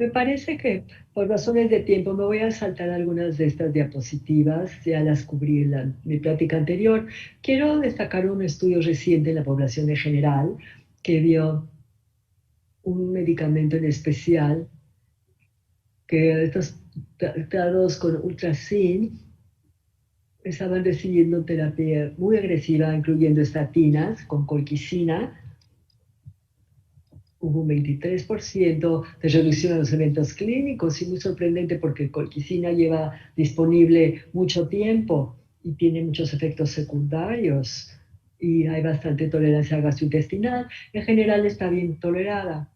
Me parece que por razones de tiempo me voy a saltar algunas de estas diapositivas, ya las cubrí en mi plática anterior. Quiero destacar un estudio reciente en la población en general que vio un medicamento en especial que estos tratados con ultracin estaban recibiendo terapia muy agresiva, incluyendo estatinas con colquicina. Hubo un 23% de reducción en los eventos clínicos y muy sorprendente porque colquicina lleva disponible mucho tiempo y tiene muchos efectos secundarios y hay bastante tolerancia gastrointestinal. En general está bien tolerada.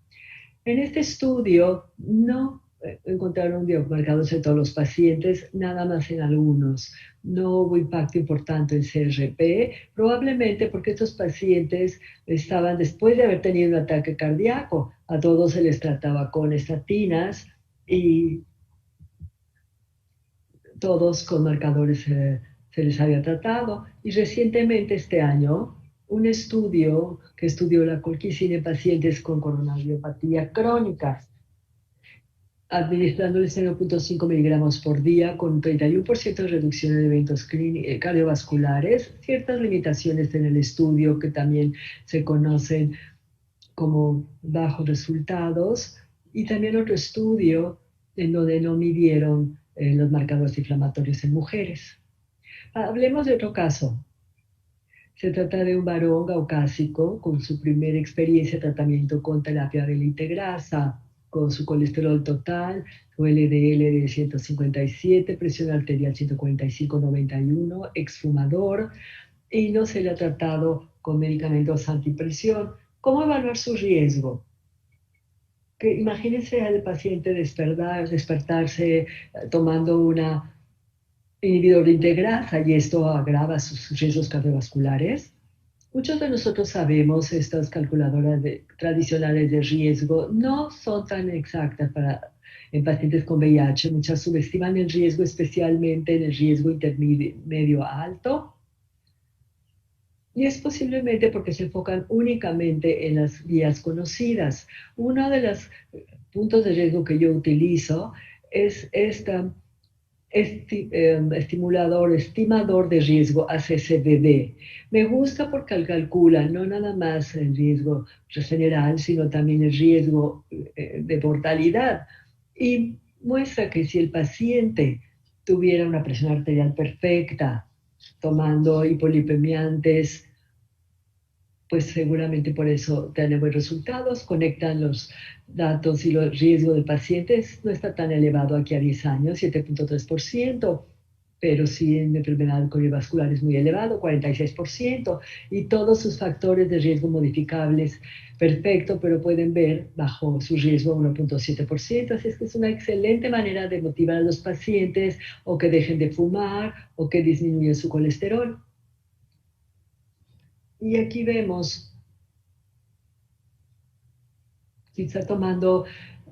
En este estudio no encontraron biomarcadores en todos los pacientes, nada más en algunos. No hubo impacto importante en CRP, probablemente porque estos pacientes estaban después de haber tenido un ataque cardíaco. A todos se les trataba con estatinas y todos con marcadores se les había tratado. Y recientemente, este año, un estudio que estudió la colquicina en pacientes con coronariopatía crónica, administrándoles 0.5 miligramos por día con 31% de reducción en eventos cardiovasculares, ciertas limitaciones en el estudio que también se conocen como bajos resultados, y también otro estudio en donde no midieron los marcadores inflamatorios en mujeres. Hablemos de otro caso. Se trata de un varón caucásico con su primera experiencia de tratamiento con terapia de integrasa, con su colesterol total, su LDL de 157, presión arterial 145/91, exfumador, y no se le ha tratado con medicamentos antipresión. ¿Cómo evaluar su riesgo? Que imagínense al paciente despertarse tomando una inhibidor de integrasa y esto agrava sus riesgos cardiovasculares. Muchos de nosotros sabemos estas calculadoras tradicionales de riesgo no son tan exactas en pacientes con VIH. Muchas subestiman el riesgo, especialmente en el riesgo intermedio alto. Y es posiblemente porque se enfocan únicamente en las vías conocidas. Uno de los puntos de riesgo que yo utilizo es estimador de riesgo ACCDD. Me gusta porque calcula no nada más el riesgo general, sino también el riesgo de mortalidad. Y muestra que si el paciente tuviera una presión arterial perfecta, tomando hipolipemiantes, pues seguramente por eso tiene buenos resultados, conectan los datos y los riesgos del paciente, no está tan elevado aquí a 10 años, 7.3%, pero sí en enfermedad cardiovascular es muy elevado, 46%, y todos sus factores de riesgo modificables, perfecto, pero pueden ver bajo su riesgo 1.7%, así es que es una excelente manera de motivar a los pacientes o que dejen de fumar o que disminuyan su colesterol. Y aquí vemos si está tomando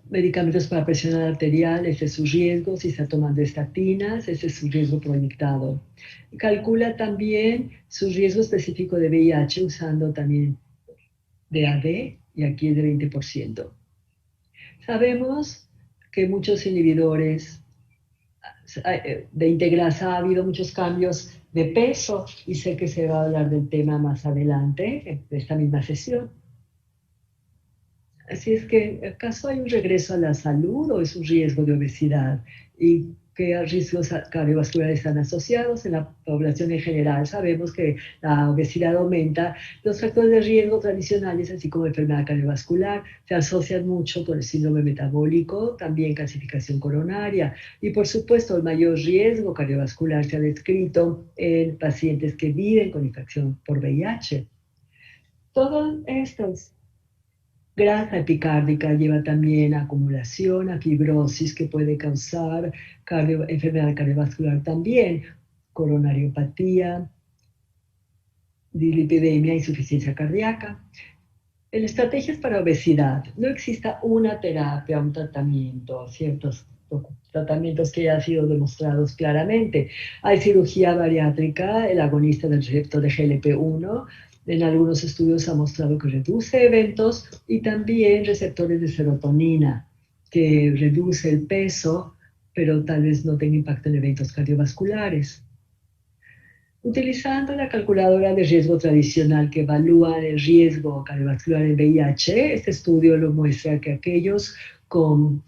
medicamentos para presión arterial, ese es su riesgo. Si está tomando estatinas, ese es su riesgo proyectado. Calcula también su riesgo específico de VIH usando también DAD, y aquí es de 20%. Sabemos que muchos inhibidores de integrasa ha habido muchos cambios de peso, y sé que se va a hablar del tema más adelante, en esta misma sesión. Así es que, ¿acaso hay un regreso a la salud o es un riesgo de obesidad? ¿Y qué riesgos cardiovasculares están asociados? En la población en general sabemos que la obesidad aumenta. Los factores de riesgo tradicionales, así como enfermedad cardiovascular, se asocian mucho con el síndrome metabólico, también calcificación coronaria. Y por supuesto, el mayor riesgo cardiovascular se ha descrito en pacientes que viven con infección por VIH. Todos estos grasa epicárdica lleva también a acumulación, a fibrosis que puede causar enfermedad cardiovascular también, coronariopatía, dislipidemia, insuficiencia cardíaca. En estrategias para obesidad, no exista una terapia, un tratamiento, ciertos tratamientos que ya han sido demostrados claramente. Hay cirugía bariátrica, el agonista del receptor de GLP-1, en algunos estudios ha mostrado que reduce eventos, y también receptores de serotonina, que reduce el peso, pero tal vez no tenga impacto en eventos cardiovasculares. Utilizando la calculadora de riesgo tradicional que evalúa el riesgo cardiovascular en VIH, este estudio lo muestra que aquellos con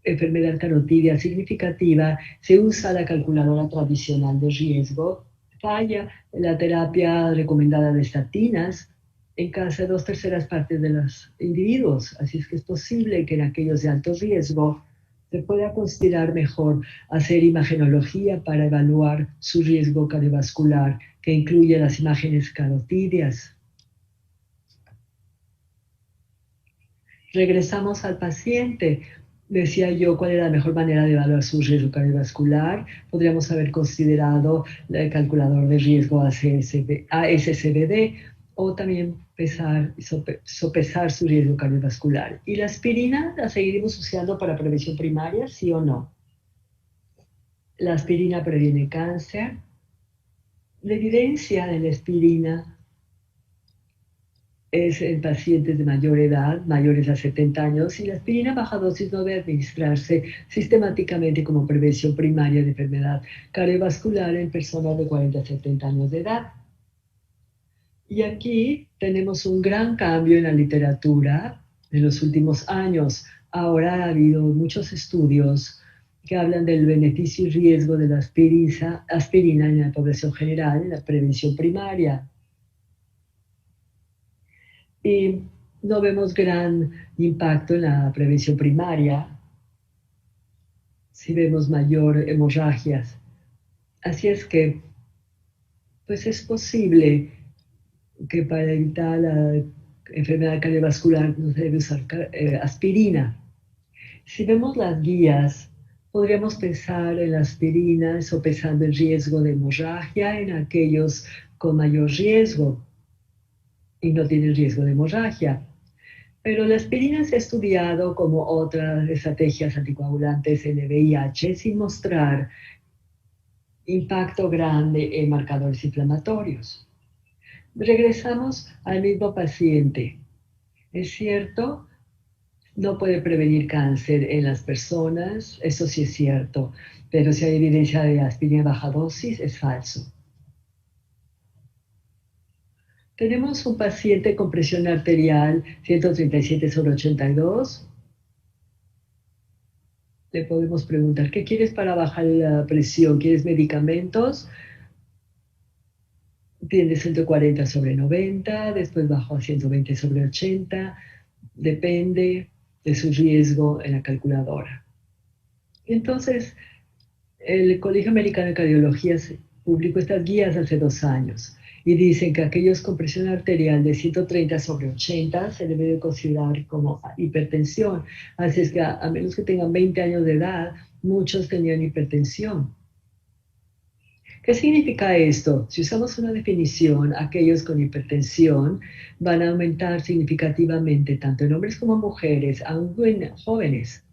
enfermedad carotidia significativa se usa la calculadora tradicional de riesgo. Falla la terapia recomendada de estatinas en casi 2/3 partes de los individuos. Así es que es posible que en aquellos de alto riesgo se pueda considerar mejor hacer imagenología para evaluar su riesgo cardiovascular, que incluye las imágenes carotidias. Regresamos al paciente. decía yo cuál era la mejor manera de evaluar su riesgo cardiovascular. Podríamos haber considerado el calculador de riesgo ASCVD o también sopesar su riesgo cardiovascular. ¿Y la aspirina la seguiremos usando para prevención primaria, sí o no? La aspirina previene cáncer. La evidencia de la aspirina es en pacientes de mayor edad, mayores a 70 años, y la aspirina baja dosis no debe administrarse sistemáticamente como prevención primaria de enfermedad cardiovascular en personas de 40 a 70 años de edad. Y aquí tenemos un gran cambio en la literatura en los últimos años. Ahora ha habido muchos estudios que hablan del beneficio y riesgo de la aspirina en la población general, en la prevención primaria. Y no vemos gran impacto en la prevención primaria si vemos mayor hemorragias. Así es que, pues es posible que para evitar la enfermedad cardiovascular no se debe usar aspirina. Si vemos las guías, podríamos pensar en la aspirina sopesando el riesgo de hemorragia en aquellos con mayor riesgo y no tienen riesgo de hemorragia. Pero la aspirina se ha estudiado como otras estrategias anticoagulantes en el VIH sin mostrar impacto grande en marcadores inflamatorios. Regresamos al mismo paciente. Es cierto, no puede prevenir cáncer en las personas, eso sí es cierto, pero si hay evidencia de aspirina baja dosis, es falso. Tenemos un paciente con presión arterial 137/82. Le podemos preguntar, ¿qué quieres para bajar la presión? ¿Quieres medicamentos? Tiene 140/90, después bajó a 120/80. Depende de su riesgo en la calculadora. Entonces, el Colegio Americano de Cardiología publicó estas guías hace 2 años y dicen que aquellos con presión arterial de 130/80 se debe de considerar como hipertensión. Así es que a menos que tengan 20 años de edad, muchos tenían hipertensión. ¿Qué significa esto? Si usamos una definición, aquellos con hipertensión van a aumentar significativamente tanto en hombres como mujeres, aún en jóvenes.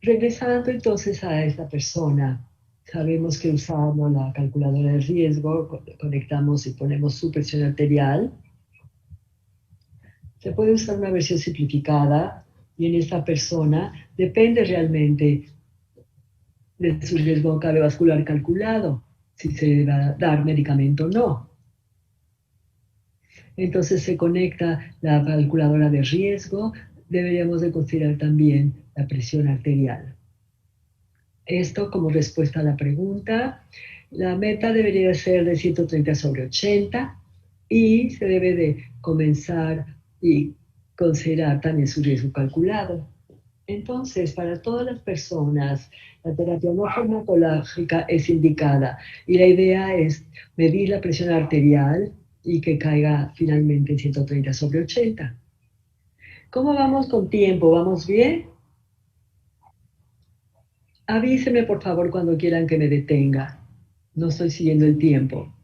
Regresando entonces a esta persona, sabemos que usamos la calculadora de riesgo, conectamos y ponemos su presión arterial. Se puede usar una versión simplificada y en esta persona depende realmente de su riesgo cardiovascular calculado, si se le va a dar medicamento o no. Entonces se conecta la calculadora de riesgo, deberíamos de considerar también la presión arterial. Esto como respuesta a la pregunta, la meta debería ser de 130/80 y se debe de comenzar y considerar también su riesgo calculado. Entonces, para todas las personas, la terapia no farmacológica es indicada y la idea es medir la presión arterial y que caiga finalmente en 130/80. ¿Cómo vamos con tiempo? ¿Vamos bien? Avíseme por favor cuando quieran que me detenga. No estoy siguiendo el tiempo.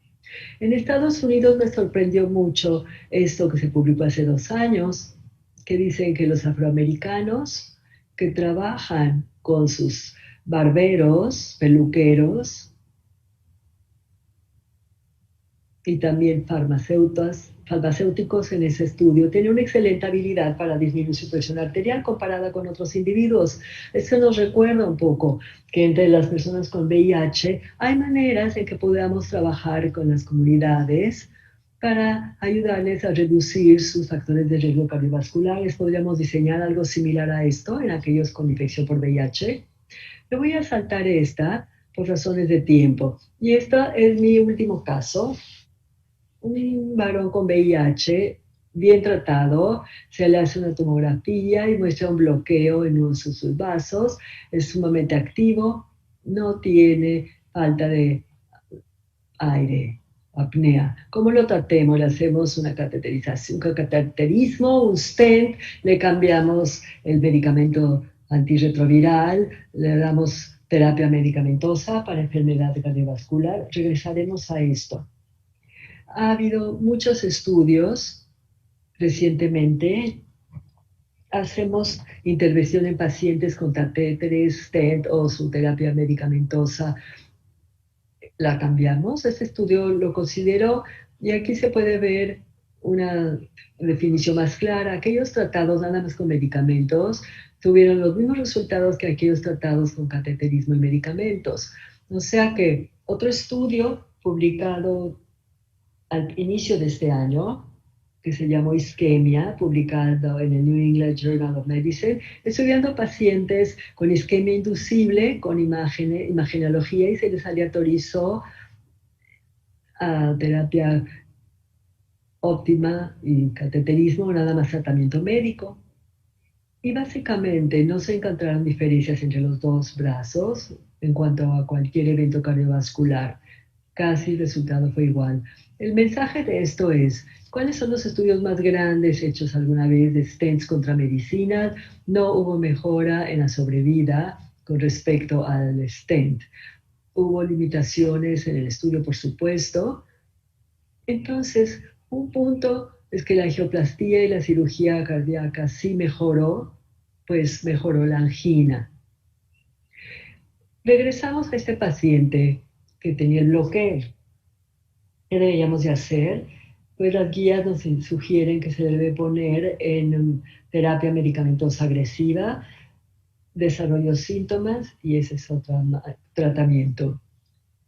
En Estados Unidos me sorprendió mucho esto que se publicó hace 2 años, que dicen que los afroamericanos que trabajan con sus barberos, peluqueros y también farmacéuticos en ese estudio tienen una excelente habilidad para disminuir su presión arterial comparada con otros individuos. Esto nos recuerda un poco que entre las personas con VIH hay maneras en que podamos trabajar con las comunidades para ayudarles a reducir sus factores de riesgo cardiovasculares. Podríamos diseñar algo similar a esto en aquellos con infección por VIH. Me voy a saltar esta por razones de tiempo. Y este es mi último caso. Un varón con VIH bien tratado, se le hace una tomografía y muestra un bloqueo en uno de sus vasos, es sumamente activo, no tiene falta de aire apnea. ¿Cómo lo tratemos? Le hacemos una cateterización, un cateterismo, un stent, le cambiamos el medicamento antirretroviral, le damos terapia medicamentosa para enfermedad cardiovascular. Regresaremos a esto. Ha habido muchos estudios recientemente. Hacemos intervención en pacientes con catéteres, stent o su terapia medicamentosa. La cambiamos. Este estudio lo considero, y aquí se puede ver una definición más clara. Aquellos tratados nada más con medicamentos tuvieron los mismos resultados que aquellos tratados con cateterismo y medicamentos. O sea que otro estudio publicado al inicio de este año, que se llamó Isquemia, publicado en el New England Journal of Medicine, estudiando pacientes con isquemia inducible, con imagenología, y se les aleatorizó a terapia óptima y cateterismo, nada más tratamiento médico. Y básicamente no se encontraron diferencias entre los dos brazos en cuanto a cualquier evento cardiovascular. Casi el resultado fue igual. El mensaje de esto es: ¿cuáles son los estudios más grandes hechos alguna vez de stents contra medicinas? No hubo mejora en la sobrevida con respecto al stent. Hubo limitaciones en el estudio, por supuesto. Entonces, un punto es que la angioplastía y la cirugía cardíaca sí mejoró, pues mejoró la angina. Regresamos a este paciente que tenía el bloqueo. ¿Qué deberíamos de hacer? Pues las guías nos sugieren que se debe poner en terapia medicamentosa agresiva, desarrollo síntomas, y ese es otro tratamiento.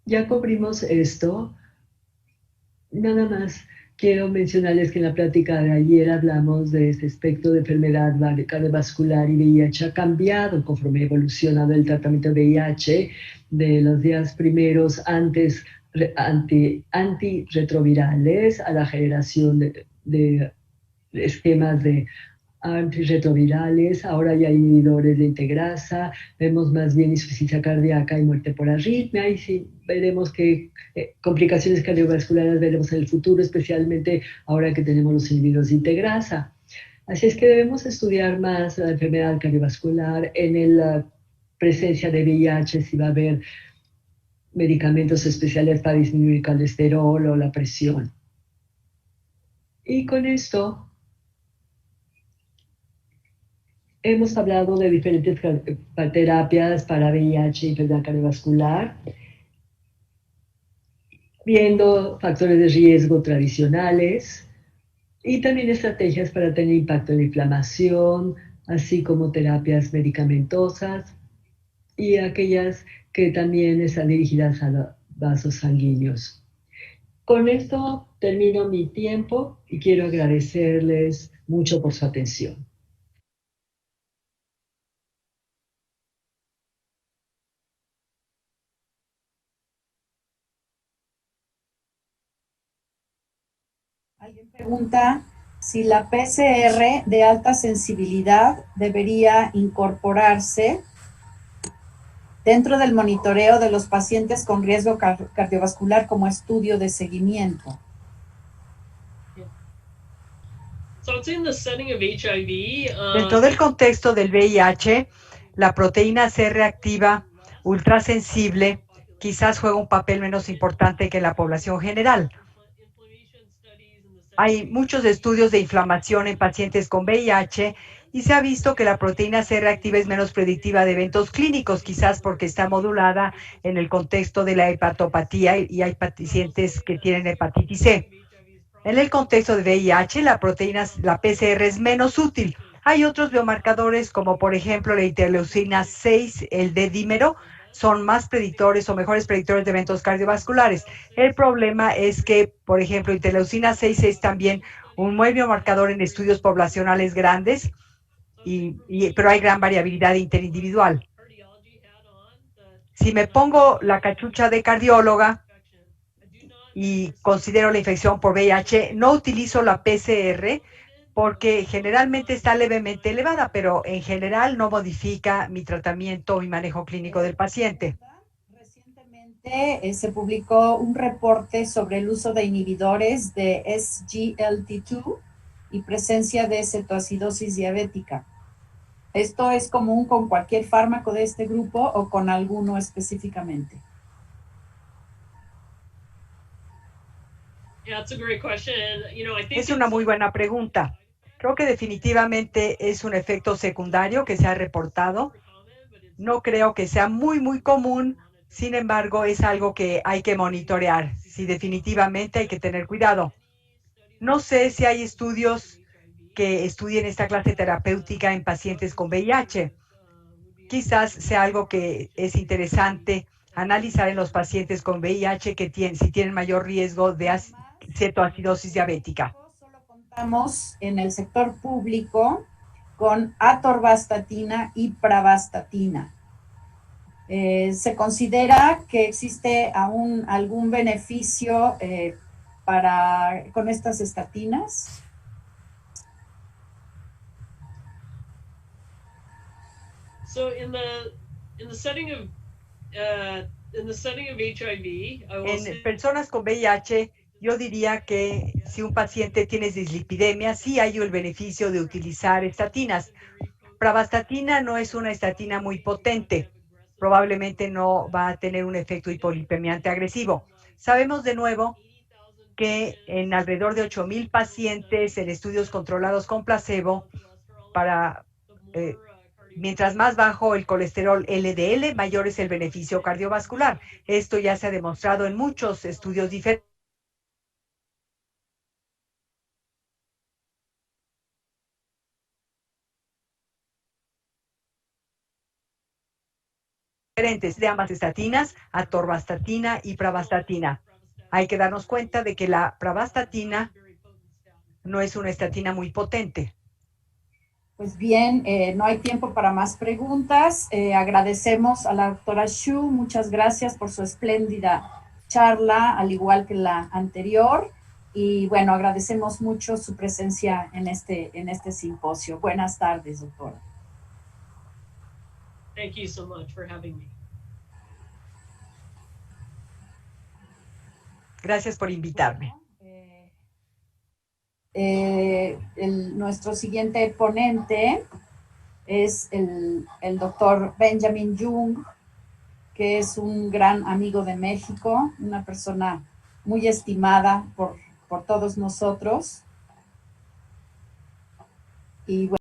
Ya cubrimos esto. Nada más quiero mencionarles que en la plática de ayer hablamos de este espectro de enfermedad cardiovascular y VIH ha cambiado conforme ha evolucionado el tratamiento de VIH de los días primeros antirretrovirales a la generación de esquemas de antirretrovirales. Ahora ya hay inhibidores de integrasa, vemos más bien insuficiencia cardíaca y muerte por arritmia, y sí, veremos qué complicaciones cardiovasculares veremos en el futuro, especialmente ahora que tenemos los inhibidores de integrasa. Así es que debemos estudiar más la enfermedad cardiovascular en la presencia de VIH, si va a haber medicamentos especiales para disminuir el colesterol o la presión. Y con esto hemos hablado de diferentes terapias para VIH y enfermedad cardiovascular, viendo factores de riesgo tradicionales y también estrategias para tener impacto en la inflamación, así como terapias medicamentosas y aquellas que también están dirigidas a los vasos sanguíneos. Con esto termino mi tiempo y quiero agradecerles mucho por su atención. Alguien pregunta si la PCR de alta sensibilidad debería incorporarse dentro del monitoreo de los pacientes con riesgo cardiovascular como estudio de seguimiento. So it's in the setting of HIV. Dentro del contexto del VIH, la proteína C reactiva ultrasensible quizás juega un papel menos importante que en la población general. Hay muchos estudios de inflamación en pacientes con VIH y se ha visto que la proteína C reactiva es menos predictiva de eventos clínicos, quizás porque está modulada en el contexto de la hepatopatía y hay pacientes que tienen hepatitis C. En el contexto de VIH, la PCR es menos útil. Hay otros biomarcadores como por ejemplo la interleucina 6, el D-dímero, son más predictores o mejores predictores de eventos cardiovasculares. El problema es que, por ejemplo, interleucina 6 es también un buen biomarcador en estudios poblacionales grandes, pero hay gran variabilidad interindividual. Si me pongo la cachucha de cardióloga y considero la infección por VIH, no utilizo la PCR porque generalmente está levemente elevada, pero en general no modifica mi tratamiento o mi manejo clínico del paciente. Recientemente se publicó un reporte sobre el uso de inhibidores de SGLT2 y presencia de cetoacidosis diabética. ¿Esto es común con cualquier fármaco de este grupo o con alguno específicamente? Es una muy buena pregunta. Creo que definitivamente es un efecto secundario que se ha reportado. No creo que sea muy común, sin embargo, es algo que hay que monitorear. Sí, definitivamente hay que tener cuidado. No sé si hay estudios que estudien esta clase terapéutica en pacientes con VIH. Quizás sea algo que es interesante analizar en los pacientes con VIH si tienen mayor riesgo de cetoacidosis diabética. Solo contamos en el sector público con atorvastatina y pravastatina. ¿Se considera que existe aún algún beneficio con estas estatinas? So in the setting of HIV, en personas con VIH, yo diría que si un paciente tiene dislipidemia, sí hay el beneficio de utilizar estatinas. Pravastatina no es una estatina muy potente. Probablemente no va a tener un efecto hipolipemiante agresivo. Sabemos de nuevo que en alrededor de 8,000 pacientes en estudios controlados con placebo, mientras más bajo el colesterol LDL, mayor es el beneficio cardiovascular. Esto ya se ha demostrado en muchos estudios diferentes. De ambas estatinas, atorvastatina y pravastatina. Hay que darnos cuenta de que la pravastatina no es una estatina muy potente. Pues bien, no hay tiempo para más preguntas. Agradecemos a la doctora Xu, muchas gracias por su espléndida charla, al igual que la anterior. Y bueno, agradecemos mucho su presencia en este simposio. Buenas tardes, doctora. Thank you so much for having me. Gracias por invitarme. Nuestro siguiente ponente es el doctor Benjamin Jung, que es un gran amigo de México, una persona muy estimada por todos nosotros. Y bueno,